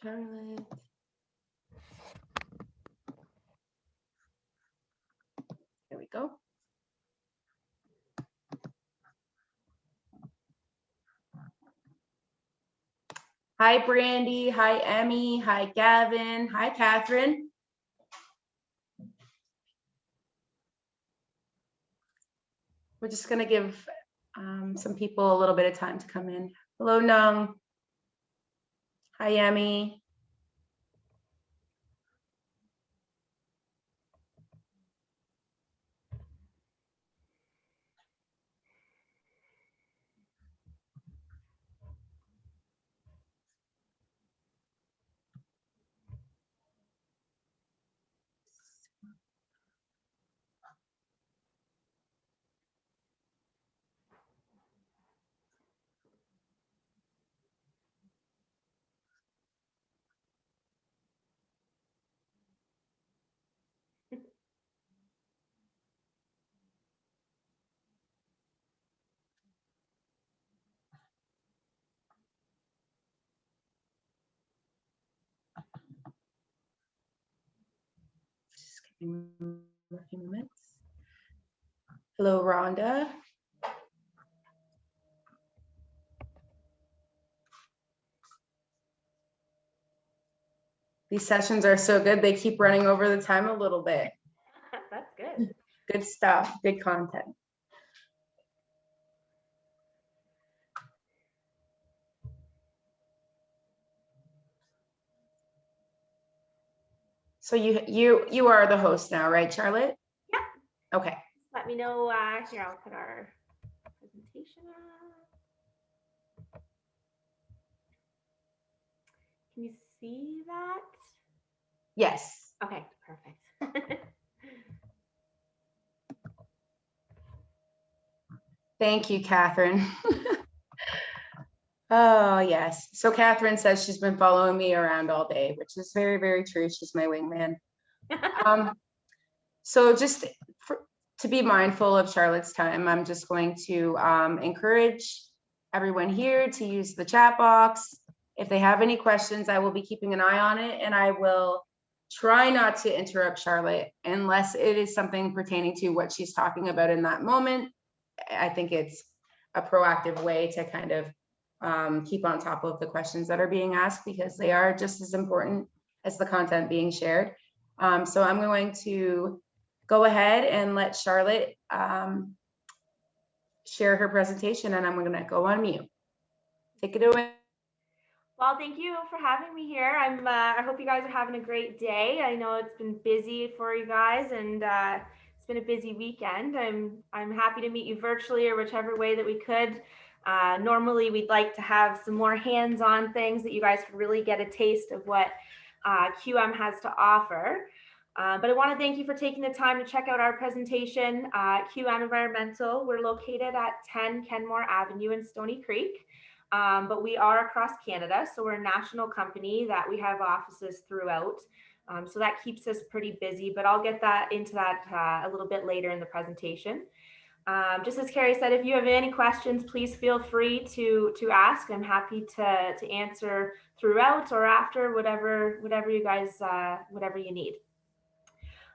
Charlotte. There we go. Hi, Brandy. Hi, Emmy. Hi, Gavin. Hi, Catherine. We're just going to give some people a little bit of time to come in. Hello, Nung. Hi, Emmy. Just giving a few minutes. Hello, Rhonda. These sessions are so good. They keep running over the time a little bit. That's good. Good stuff. Good content. So you are the host now, right, Charlotte? Yeah. Okay. Let me know. Here, I'll put our presentation up. Can you see that? Yes. Okay, perfect. Thank you, Catherine. Oh, yes. So Catherine says she's been following me around all day, which is very, very true. She's my wingman. So just to be mindful of Charlotte's time, I'm just going to encourage everyone here to use the chat box. If they have any questions, I will be keeping an eye on it, and I will try not to interrupt Charlotte unless it is something pertaining to what she's talking about in that moment. I think it's a proactive way to kind of keep on top of the questions that are being asked, because they are just as important as the content being shared. So I'm going to go ahead and let Charlotte share her presentation, and I'm going to go on mute. Take it away. Well, thank you for having me here. I hope you guys are having a great day. I know it's been busy for you guys, and it's been a busy weekend. I'm happy to meet you virtually or whichever way that we could. Normally, we'd like to have some more hands-on things that you guys could really get a taste of what QM has to offer. But I want to thank you for taking the time to check out our presentation. QM Environmental, we're located at 10 Kenmore Avenue in Stony Creek. But we are across Canada, so we're a national company that we have offices throughout. So that keeps us pretty busy, but I'll get into that a little bit later in the presentation. Just as Carrie said, if you have any questions, please feel free to ask. I'm happy to answer throughout or after, whatever you guys, whatever you need.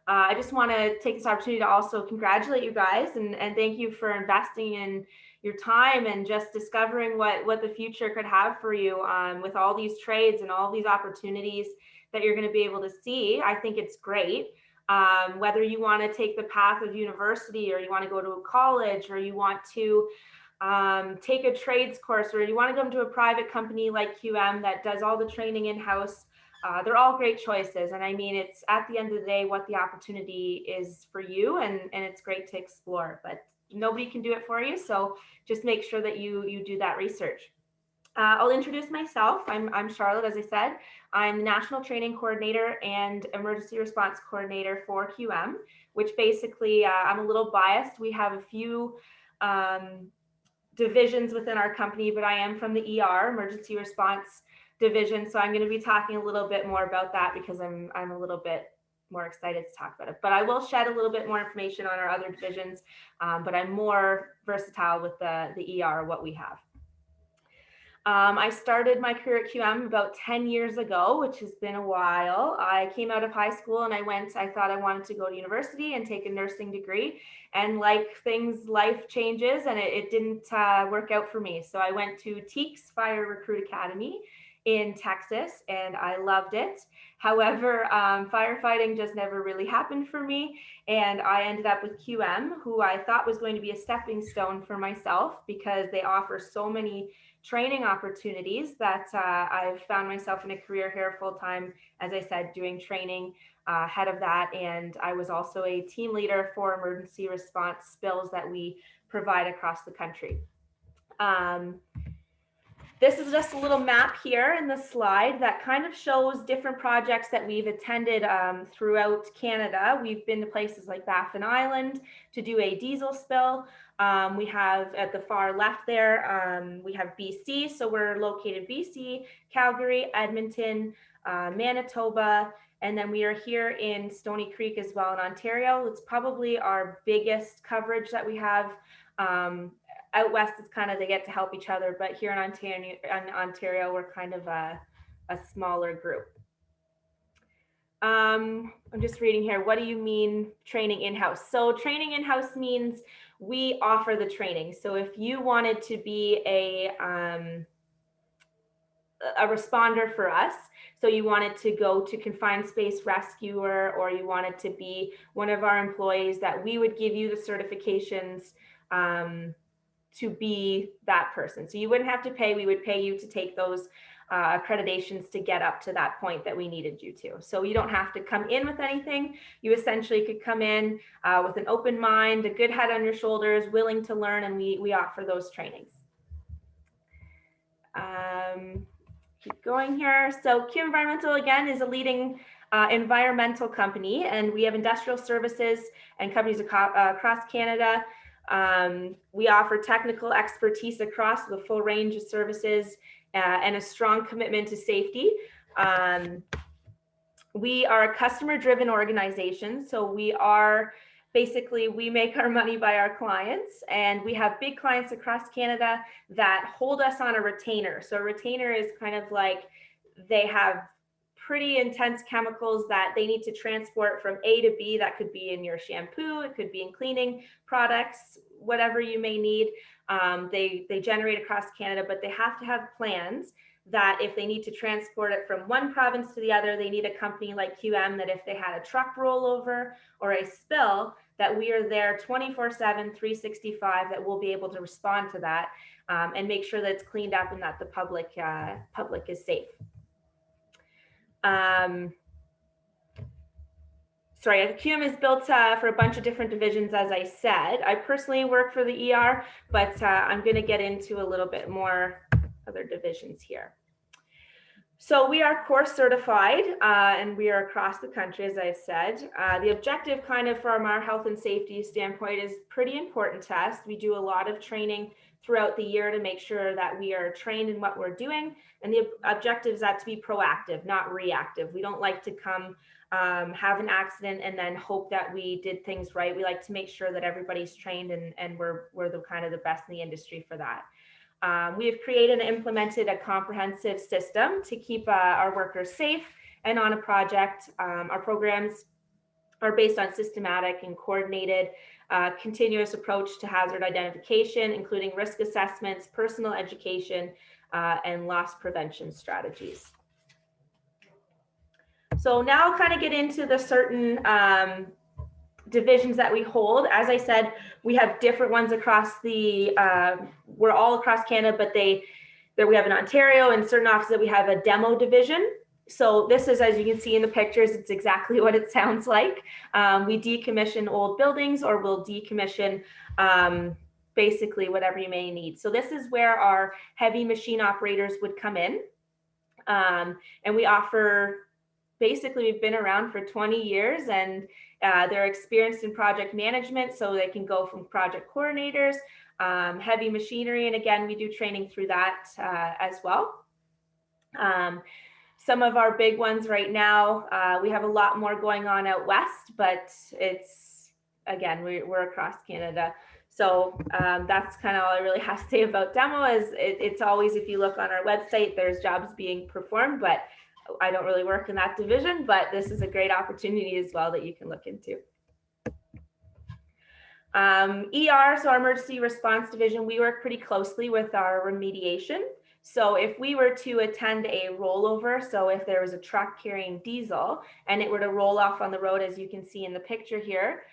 I just want to take this opportunity to also congratulate you guys and thank you for investing in your time and just discovering what the future could have for you with all these trades and all these opportunities that you're going to be able to see. I think it's great. Whether you want to take the path of university, or you want to go to a college, or you want to take a trades course, or you want to go into a private company like QM that does all the training in-house, they're all great choices. And I mean, it's at the end of the day what the opportunity is for you, and it's great to explore, but nobody can do it for you. So just make sure that you do that research. I'll introduce myself. I'm Charlotte, as I said. I'm the National Training Coordinator and Emergency Response Coordinator for QM, which basically, I'm a little biased. We have a few divisions within our company, but I am from the ER, Emergency Response Division. So I'm going to be talking a little bit more about that because I'm a little bit more excited to talk about it. But I will shed a little bit more information on our other divisions, but I'm more versatile with the ER, what we have. I started my career at QM about 10 years ago, which has been a while. I came out of high school and I thought I wanted to go to university and take a nursing degree. And like things, life changes, and it didn't work out for me. So I went to TEACS Fire Recruit Academy in Texas, and I loved it. However, firefighting just never really happened for me. And I ended up with QM, who I thought was going to be a stepping stone for myself because they offer so many training opportunities that I've found myself in a career here full time, as I said, doing training ahead of that. And I was also a team leader for emergency response spills that we provide across the country. This is just a little map here in the slide that kind of shows different projects that we've attended throughout Canada. We've been to places like Baffin Island to do a diesel spill. We have at the far left there, we have BC. So we're located BC, Calgary, Edmonton, Manitoba, and then we are here in Stoney Creek as well in Ontario. It's probably our biggest coverage that we have. Out west is kind of, they get to help each other, but here in Ontario, we're kind of a smaller group. I'm just reading here. What do you mean training in-house? So training in-house means we offer the training. So if you wanted to be a responder for us, so you wanted to go to confined space rescuer, or you wanted to be one of our employees, that we would give you the certifications to be that person. So you wouldn't have to pay, we would pay you to take those accreditations to get up to that point that we needed you to. So you don't have to come in with anything. You essentially could come in with an open mind, a good head on your shoulders, willing to learn, and we offer those trainings. Keep going here. So QM Environmental, again, is a leading environmental company, and we have industrial services and companies across Canada. We offer technical expertise across the full range of services and a strong commitment to safety. We are a customer-driven organization, so we are basically, we make our money by our clients, and we have big clients across Canada that hold us on a retainer. So a retainer is kind of like, they have pretty intense chemicals that they need to transport from A to B. That could be in your shampoo, it could be in cleaning products, whatever you may need. They generate across Canada, but they have to have plans that if they need to transport it from one province to the other, they need a company like QM that if they had a truck rollover or a spill, that we are there 24/7, 365, that we'll be able to respond to that and make sure that it's cleaned up and that the public is safe. Sorry, QM is built for a bunch of different divisions, as I said. I personally work for the ER, but I'm going to get into a little bit more other divisions here. So we are course certified and we are across the country, as I said. The objective kind of from our health and safety standpoint is pretty important to us. We do a lot of training throughout the year to make sure that we are trained in what we're doing. And the objective is that to be proactive, not reactive. We don't like to come have an accident and then hope that we did things right. We like to make sure that everybody's trained and we're the kind of the best in the industry for that. We have created and implemented a comprehensive system to keep our workers safe and on a project. Our programs are based on systematic and coordinated continuous approach to hazard identification, including risk assessments, personal education, and loss prevention strategies. So now I'll kind of get into the certain divisions that we hold. As I said, we have different ones across the, we're all across Canada, but we have in Ontario and certain offices that we have a demo division. So this is, as you can see in the pictures, it's exactly what it sounds like. We decommission old buildings, or we'll decommission basically whatever you may need. So this is where our heavy machine operators would come in. And we offer, basically we've been around for 20 years and they're experienced in project management, so they can go from project coordinators, heavy machinery, and again, we do training through that as well. Some of our big ones right now, we have a lot more going on out west, but it's, again, we're across Canada. So that's kind of all I really have to say about demo. Is it's always, if you look on our website, there's jobs being performed, but I don't really work in that division, but this is a great opportunity as well that you can look into. ER, so our emergency response division, we work pretty closely with our remediation. So if we were to attend a rollover, so if there was a truck carrying diesel and it were to roll off on the road, as you can see in the picture here,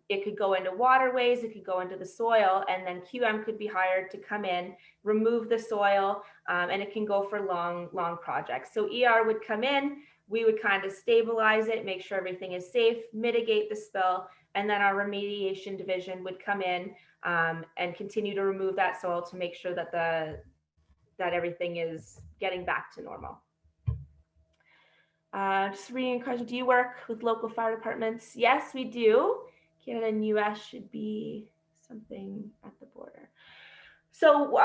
it could go into waterways, it could go into the soil, and then QM could be hired to come in, remove the soil, and it can go for long projects. So ER would come in, we would kind of stabilize it, make sure everything is safe, mitigate the spill, and then our remediation division would come in and continue to remove that soil to make sure that that everything is getting back to normal. Just reading a question, do you work with local fire departments? Yes, we do. Canada and US should be something at the border. So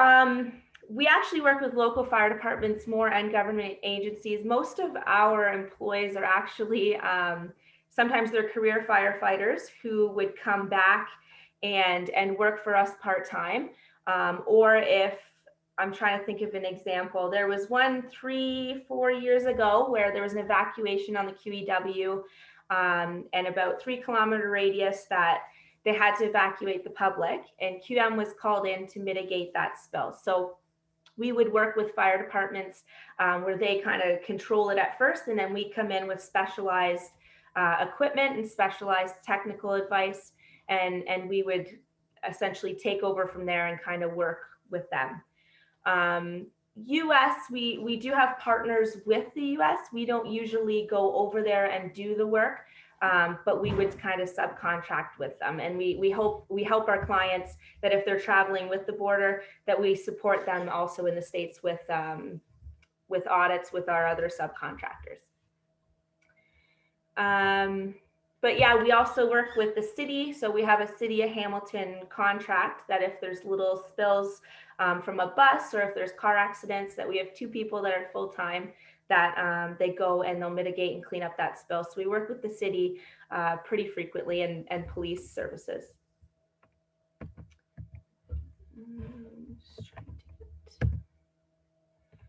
we actually work with local fire departments more and government agencies. Most of our employees are actually, sometimes they're career firefighters who would come back and work for us part-time. Or if, I'm trying to think of an example. There was one 3-4 years ago where there was an evacuation on the QEW and about 3-kilometer radius that they had to evacuate the public, and QM was called in to mitigate that spill. So we would work with fire departments where they kind of control it at first, and then we come in with specialized equipment and specialized technical advice, and we would essentially take over from there and kind of work with them. US, we do have partners with the US. We don't usually go over there and do the work, but we would kind of subcontract with them. And we help our clients that if they're traveling with the border, that we support them also in the States with audits with our other subcontractors. But yeah, we also work with the city. So we have a City of Hamilton contract that if there's little spills from a bus or if there's car accidents, that we have 2 people that are full-time that they go and they'll mitigate and clean up that spill. So we work with the city pretty frequently and police services.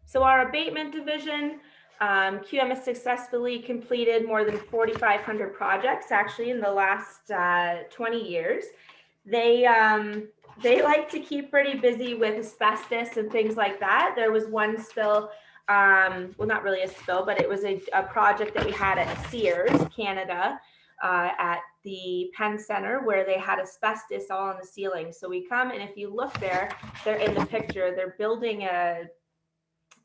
So our abatement division, QM has successfully completed more than 4,500 projects actually in the last 20 years. They like to keep pretty busy with asbestos and things like that. There was one spill, well, not really a spill, but it was a project that we had at Sears, Canada, at the Penn Center, where they had asbestos all on the ceiling. So we come, and if you look there, they're in the picture, they're building a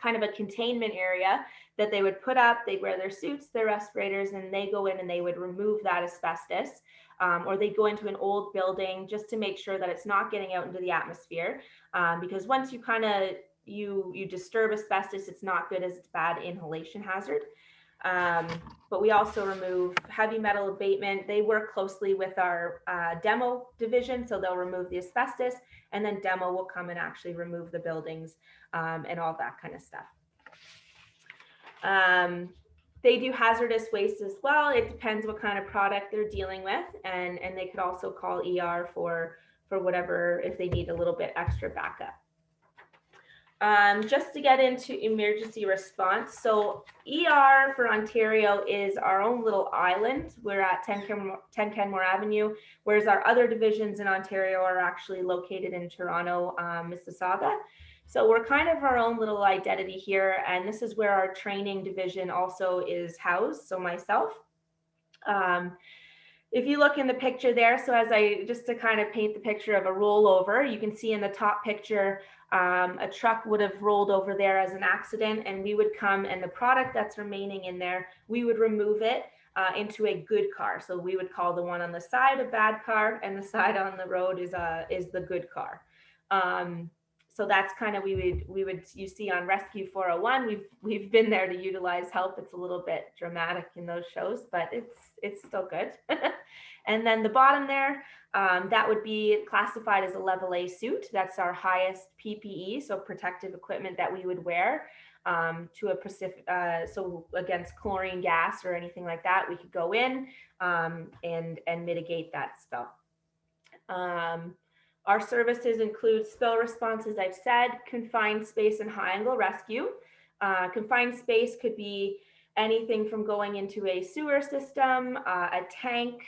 kind of a containment area that they would put up. They'd wear their suits, their respirators, and they go in and they would remove that asbestos. Or they go into an old building just to make sure that it's not getting out into the atmosphere. Because once you kind of, you disturb asbestos, it's not good, as it's bad inhalation hazard. But we also remove heavy metal abatement. They work closely with our demo division, so they'll remove the asbestos, and then demo will come and actually remove the buildings and all that kind of stuff. They do hazardous waste as well. It depends what kind of product they're dealing with, and they could also call ER for whatever, if they need a little bit extra backup. Just to get into emergency response. So ER for Ontario is our own little island. We're at 10 Kenmore Avenue, whereas our other divisions in Ontario are actually located in Toronto, Mississauga. So we're kind of our own little identity here. And this is where our training division also is housed. So myself, if you look in the picture there, so just to kind of paint the picture of a rollover, you can see in the top picture, a truck would have rolled over there as an accident, and we would come, and the product that's remaining in there, we would remove it into a good car. So we would call the one on the side a bad car, and the side on the road is the good car. So that's kind of, you see on Rescue 401, we've been there to utilize help. It's a little bit dramatic in those shows, but it's still good. And then the bottom there, that would be classified as a level A suit. That's our highest PPE, so protective equipment that we would wear to so against chlorine gas or anything like that, we could go in and mitigate that spill. Our services include spill response, as I've said, confined space and high angle rescue. Confined space could be anything from going into a sewer system, a tank,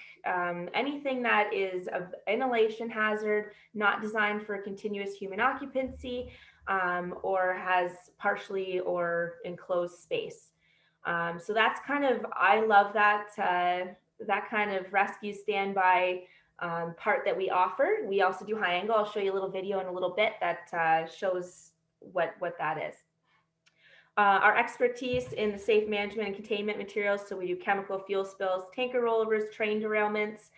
anything that is an inhalation hazard, not designed for continuous human occupancy, or has partially or enclosed space. So that's kind of, I love that, that kind of rescue standby part that we offer. We also do high angle. I'll show you a little video in a little bit that shows what that is. Our expertise in the safe management and containment materials. So we do chemical fuel spills, tanker rollovers, train derailments,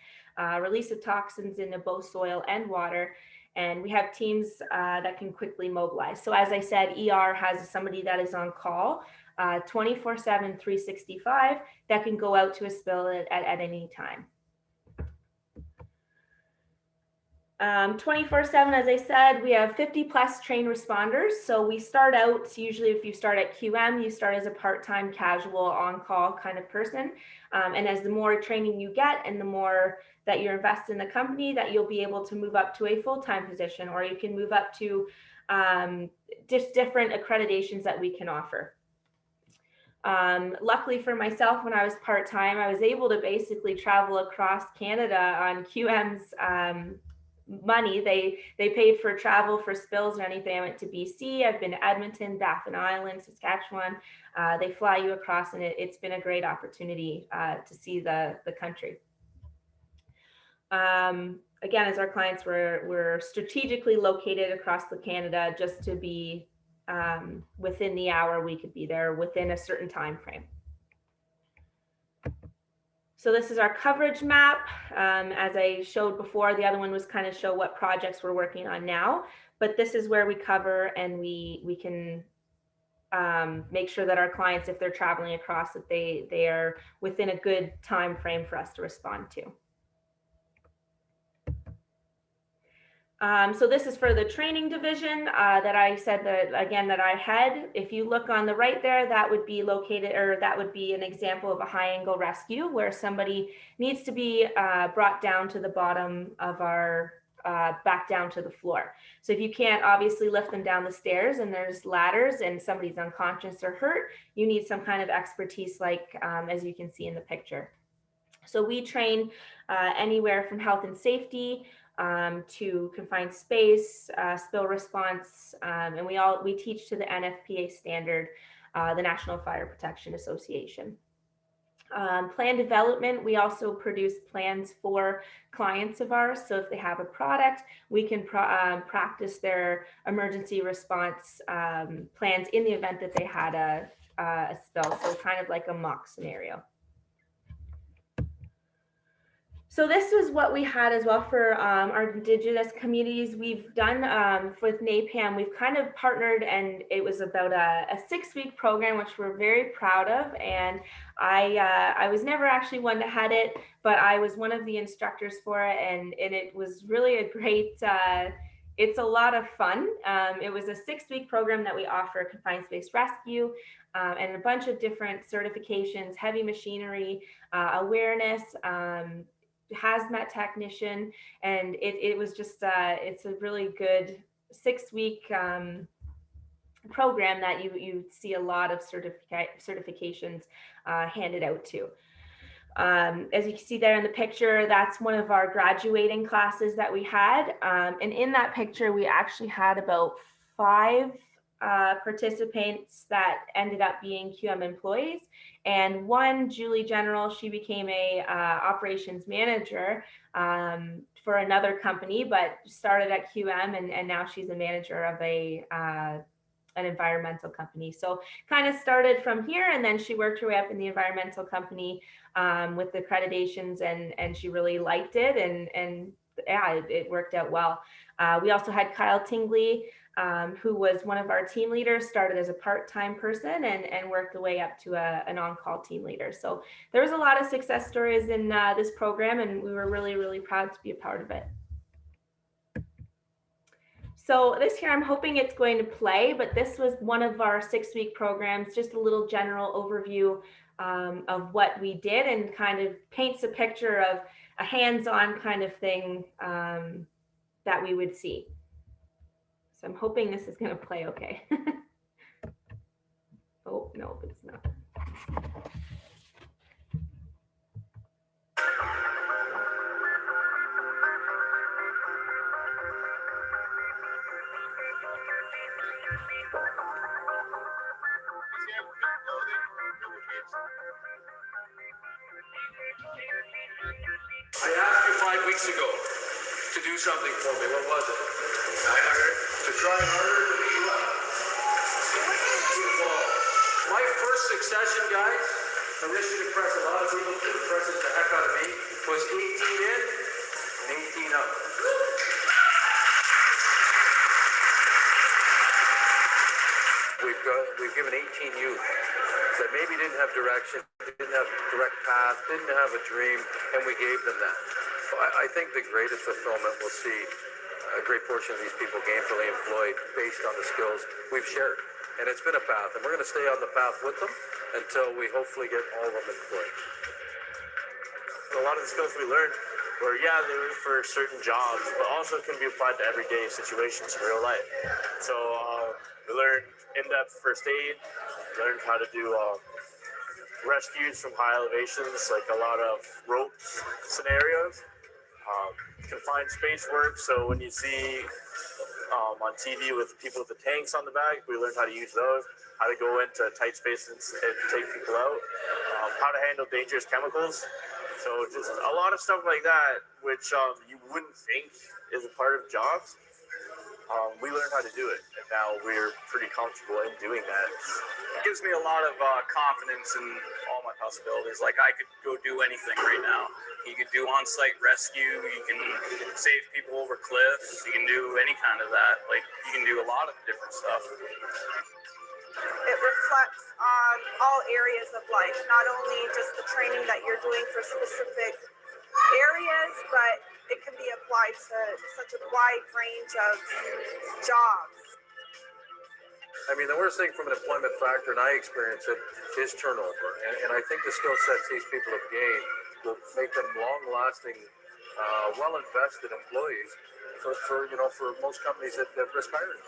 release of toxins into both soil and water. And we have teams that can quickly mobilize. So as I said, ER has somebody that is on call 24/7, 365 that can go out to a spill at any time. 24/7, as I said, we have 50 plus trained responders. So we start out, usually if you start at QM, you start as a part-time casual on-call kind of person. And as the more training you get and the more that you're invested in the company, that you'll be able to move up to a full-time position, or you can move up to just different accreditations that we can offer. Luckily for myself, when I was part-time, I was able to basically travel across Canada on QM's money. They paid for travel for spills or anything. I went to BC, I've been to Edmonton, Baffin Island, Saskatchewan. They fly you across, and it's been a great opportunity to see the country. Again, as our clients, we're strategically located across the Canada just to be within the hour we could be there within a certain time frame. So this is our coverage map. As I showed before, the other one was kind of show what projects we're working on now, but this is where we cover, and we can make sure that our clients, if they're traveling across, that they are within a good time frame for us to respond to. So this is for the training division that I said that, again, that I head. If you look on the right there, that would be located, or that would be an example of a high angle rescue where somebody needs to be brought down to the bottom of our, back down to the floor. So if you can't obviously lift them down the stairs and there's ladders and somebody's unconscious or hurt, you need some kind of expertise like as you can see in the picture. So we train anywhere from health and safety, to confined space, spill response, and we teach to the NFPA standard, the National Fire Protection Association. Plan development, we also produce plans for clients of ours. So if they have a product, we can practice their emergency response plans in the event that they had a spill. So kind of like a mock scenario. So this is what we had as well for our Indigenous communities. We've done with NAPAM, we've kind of partnered, and it was about a 6-week program, which we're very proud of. And I was never actually one to head it, but I was one of the instructors for it. And it was really a great, it's a lot of fun. It was a 6-week program that we offer confined space rescue and a bunch of different certifications, heavy machinery, awareness, hazmat technician, and it was just it's a really good 6-week program that you see a lot of certifications handed out to. As you can see there in the picture, that's one of our graduating classes that we had, and in that picture we actually had about 5 participants that ended up being QM employees, and one, Julie General, she became a operations manager for another company, but started at QM, and now she's a manager of an environmental company. So kind of started from here, and then she worked her way up in the environmental company with the accreditations, and she really liked it, and yeah, it worked out well. We also had Kyle Tingley, who was one of our team leaders, started as a part-time person and worked the way up to an on-call team leader. So there was a lot of success stories in this program, and we were really, really proud to be a part of it. So this here, I'm hoping it's going to play, but this was one of our 6-week programs, just a little general overview of what we did, and kind of paints a picture of hands-on kind of thing that we would see. So I'm hoping this is going to play okay. Oh, no, it's not. I asked you 5 weeks ago to do something for me. What was it? Try harder. To try harder to be what? My first succession, guys, and this should impress a lot of people, it impresses the heck out of me, was 18 in and 18 out. We've given 18 youth that maybe didn't have direction, didn't have direct path, didn't have a dream, and we gave them that. So I think the greatest fulfillment we'll see a great portion of these people gainfully employed based on the skills we've shared. And it's been a path, and we're going to stay on the path with them until we hopefully get all of them employed. A lot of the skills we learned were, yeah, they were for certain jobs, but also can be applied to everyday situations in real life. So we learned in-depth first aid, learned how to do rescues from high elevations, like a lot of ropes scenarios, confined space work. So when you see on TV with people with the tanks on the back, we learned how to use those, how to go into tight spaces and take people out, how to handle dangerous chemicals. So just a lot of stuff like that, which you wouldn't think is a part of jobs. We learned how to do it, and now we're pretty comfortable in doing that. It gives me a lot of confidence in all my possibilities. Like, I could go do anything right now. You could do on-site rescue, you can save people over cliffs, you can do any kind of that. Like, you can do a lot of different stuff. It reflects on all areas of life, not only just the training that you're doing for specific areas, but it can be applied to such a wide range of jobs. I mean, the worst thing from an employment factor, and I experience it, is turnover. And I think the skill sets these people have gained will make them long-lasting, well-invested employees for most companies that risk hiring.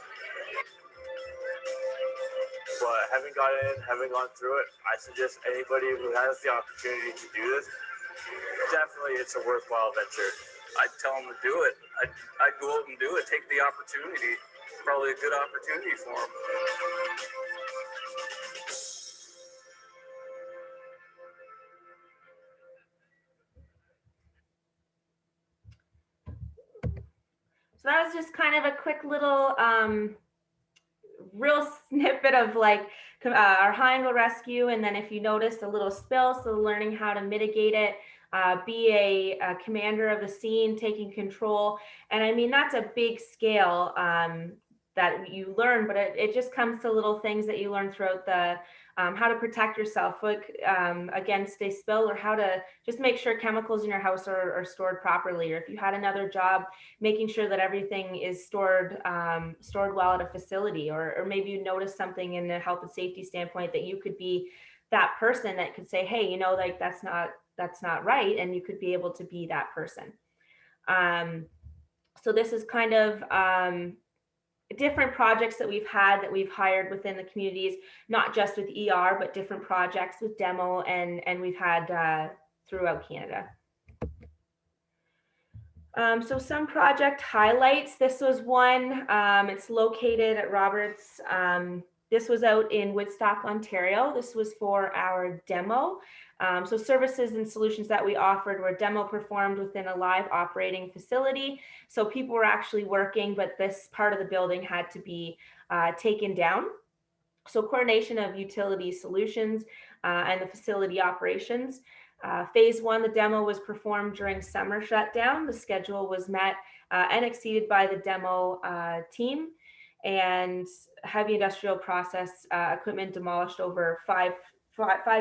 But having got in, having gone through it, I suggest anybody who has the opportunity to do this, definitely it's a worthwhile venture. I'd tell them to do it. I'd go out and do it. Take the opportunity. It's probably a good opportunity for them. So that was just kind of a quick little real snippet of like our high angle rescue, and then if you notice a little spill, so learning how to mitigate it, be a commander of the scene, taking control. And I mean, that's a big scale that you learn, but it just comes to little things that you learn throughout the how to protect yourself against a spill, or how to just make sure chemicals in your house are stored properly. Or if you had another job, making sure that everything is stored well at a facility, or maybe you notice something in the health and safety standpoint that you could be that person that could say, hey, like that's not right, and you could be able to be that person. So this is kind of different projects that we've had that we've hired within the communities, not just with ER, but different projects with demo and we've had throughout Canada. So some project highlights. This was one, it's located at Roberts. This was out in Woodstock, Ontario. This was for our demo. So services and solutions that we offered were demo performed within a live operating facility. So people were actually working, but this part of the building had to be taken down. So coordination of utility solutions and the facility operations. Phase one, the demo was performed during summer shutdown. The schedule was met and exceeded by the demo team. And heavy industrial process equipment demolished over five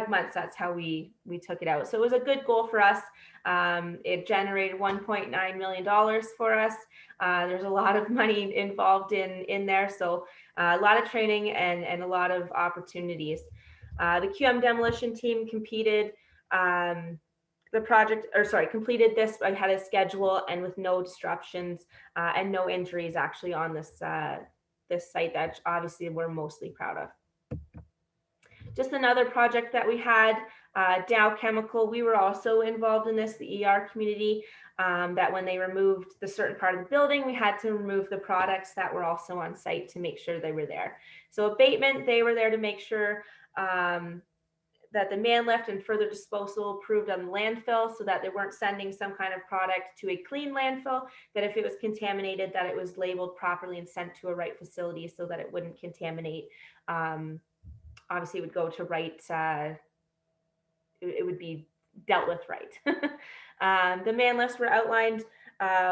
months. That's how we took it out. So it was a good goal for us. It generated $1.9 million for us. There's a lot of money involved in there. So a lot of training and a lot of opportunities. The QM demolition team competed. the project, or sorry, completed this ahead of schedule and with no disruptions and no injuries actually on this this site that obviously we're mostly proud of. Just another project that we had, Dow Chemical, we were also involved in this, the ER community, that when they removed the certain part of the building, we had to remove the products that were also on site to make sure they were there. So abatement, they were there to make sure that the man lift and further disposal approved on the landfill, so that they weren't sending some kind of product to a clean landfill, that if it was contaminated, that it was labeled properly and sent to a right facility so that it wouldn't contaminate. Obviously, it would go to right, it would be dealt with right. The man lifts were outlined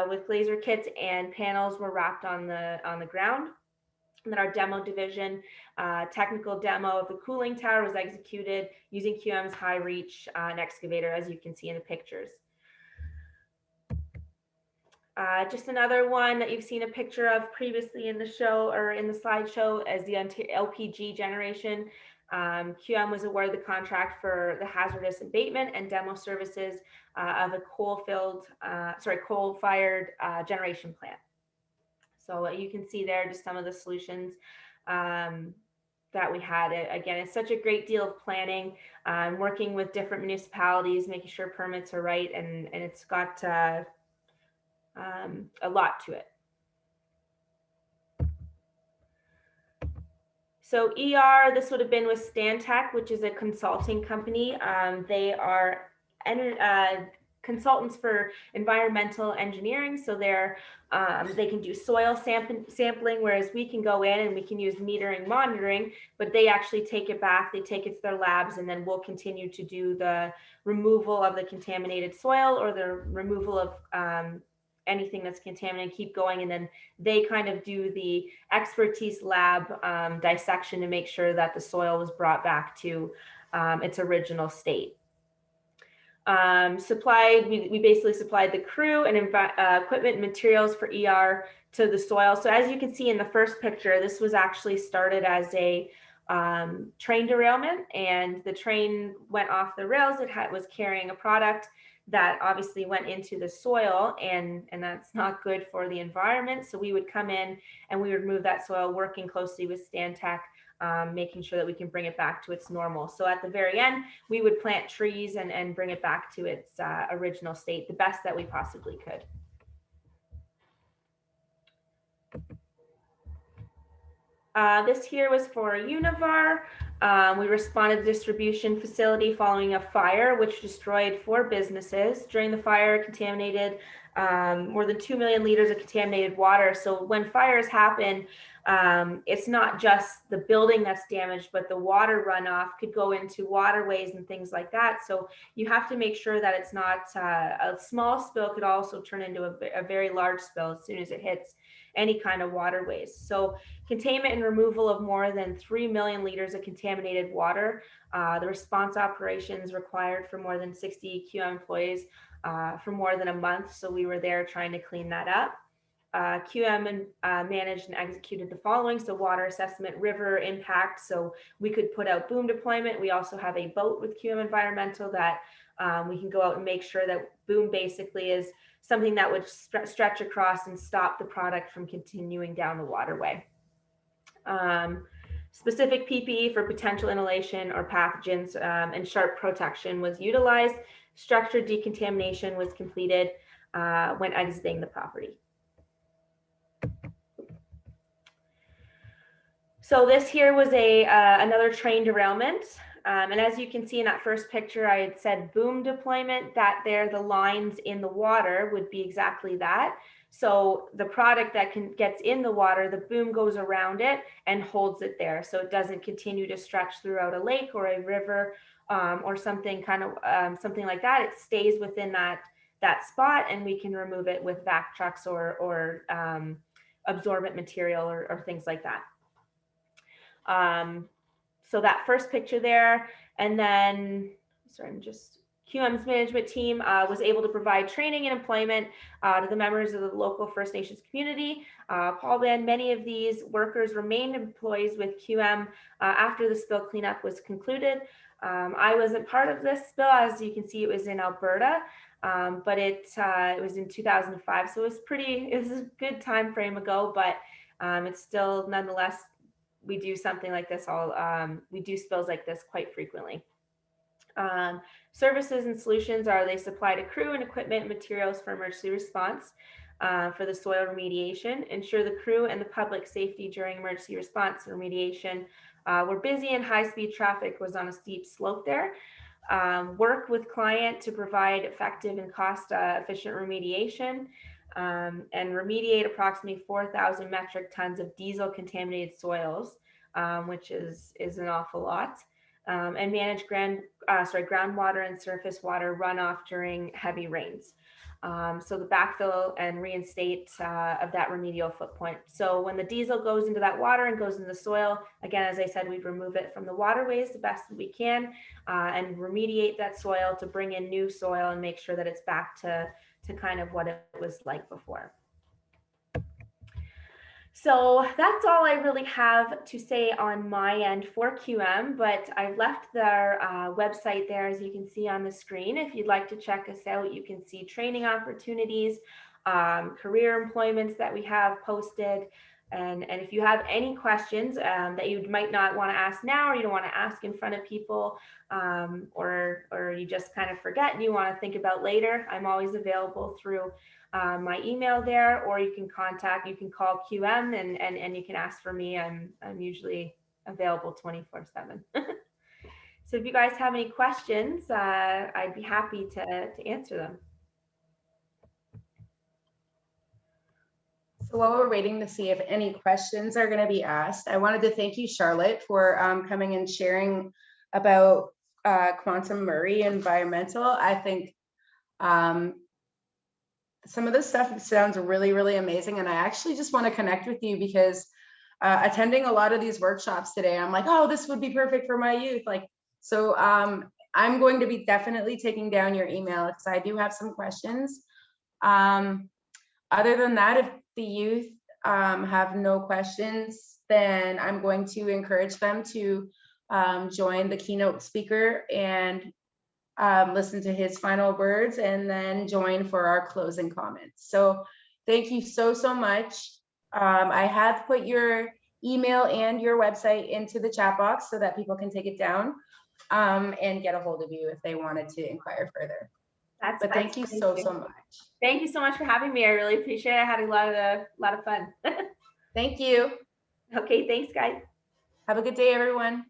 with laser kits, and panels were wrapped on the ground. And then our demo division, technical demo of the cooling tower was executed using QM's high reach and excavator, as you can see in the pictures. Just another one that you've seen a picture of previously in the show or in the slideshow as the LPG generation. QM was awarded the contract for the hazardous abatement and demo services of a coal-fired generation plant. So you can see there just some of the solutions that we had. Again, it's such a great deal of planning, working with different municipalities, making sure permits are right, and it's got a lot to it. So ER, this would have been with Stantec, which is a consulting company. They are consultants for environmental engineering. So they can do soil sampling, whereas we can go in and we can use metering monitoring, but they actually take it back, they take it to their labs, and then we'll continue to do the removal of the contaminated soil or the removal of anything that's contaminated, keep going. And then they kind of do the expertise lab dissection to make sure that the soil was brought back to its original state. We basically supplied the crew and equipment and materials for ER to the soil. So as you can see in the first picture, this was actually started as a train derailment, and the train went off the rails. It was carrying a product that obviously went into the soil, and that's not good for the environment. So we would come in and we would remove that soil, working closely with Stantec, making sure that we can bring it back to its normal. So at the very end, we would plant trees and bring it back to its original state, the best that we possibly could. This here was for Univar. We responded to the distribution facility following a fire, which destroyed 4 businesses. During the fire, contaminated more than 2 million liters of contaminated water. So when fires happen, it's not just the building that's damaged, but the water runoff could go into waterways and things like that. So you have to make sure that it's not a small spill could also turn into a very large spill as soon as it hits any kind of waterways. So containment and removal of more than 3 million liters of contaminated water. The response operations required for more than 60 QM employees for more than a month. So we were there trying to clean that up. QM managed and executed the following. So water assessment, river impact. So we could put out boom deployment. We also have a boat with QM Environmental that we can go out and make sure that boom basically is something that would stretch across and stop the product from continuing down the waterway. Specific PPE for potential inhalation or pathogens and sharp protection was utilized. Structured decontamination was completed when exiting the property. So this here was another train derailment. And as you can see in that first picture, I had said boom deployment, that there, the lines in the water would be exactly that. So the product that gets in the water, the boom goes around it and holds it there. So it doesn't continue to stretch throughout a lake or a river or something something like that. It stays within that spot, and we can remove it with vac trucks or absorbent material or things like that. So that first picture there, and then, QM's management team was able to provide training and employment to the members of the local First Nations community. Paul Band, many of these workers remained employees with QM after the spill cleanup was concluded. I wasn't part of this spill. As you can see, it was in Alberta, but it was in 2005. So it was a good time frame ago, but it's still nonetheless, we do something like this we do spills like this quite frequently. Services and solutions they supply to crew and equipment and materials for emergency response for the soil remediation, ensure the crew and the public safety during emergency response and remediation. We're busy and high-speed traffic was on a steep slope there. Work with client to provide effective and cost-efficient remediation and remediate approximately 4,000 metric tons of diesel-contaminated soils, which is an awful lot. And manage groundwater and surface water runoff during heavy rains. So the backfill and reinstate of that remedial footprint. So when the diesel goes into that water and goes into the soil, again, as I said, we remove it from the waterways the best that we can and remediate that soil to bring in new soil and make sure that it's back to kind of what it was like before. So that's all I really have to say on my end for QM, but I've left their website there, as you can see on the screen. If you'd like to check us out, you can see training opportunities, career employments that we have posted. And if you have any questions that you might not want to ask now, or you don't want to ask in front of people, or you just kind of forget and you want to think about later, I'm always available through my email there, or you can call QM and you can ask for me. I'm usually available 24/7. So if you guys have any questions, I'd be happy to answer them. So while we're waiting to see if any questions are going to be asked, I wanted to thank you, Charlotte, for coming and sharing about Quantum Murray Environmental. I think some of this stuff sounds really, really amazing. And I actually just want to connect with you because attending a lot of these workshops today, I'm like, oh, this would be perfect for my youth. So I'm going to be definitely taking down your email because I do have some questions. Other than that, if the youth have no questions, then I'm going to encourage them to join the keynote speaker and listen to his final words and then join for our closing comments. So thank you so much. I have put your email and your website into the chat box so that people can take it down and get a hold of you if they wanted to inquire further. But thank you so much. Thank you so much for having me. I really appreciate it. I had a lot of fun. Thank you. Okay, thanks guys. Have a good day, everyone.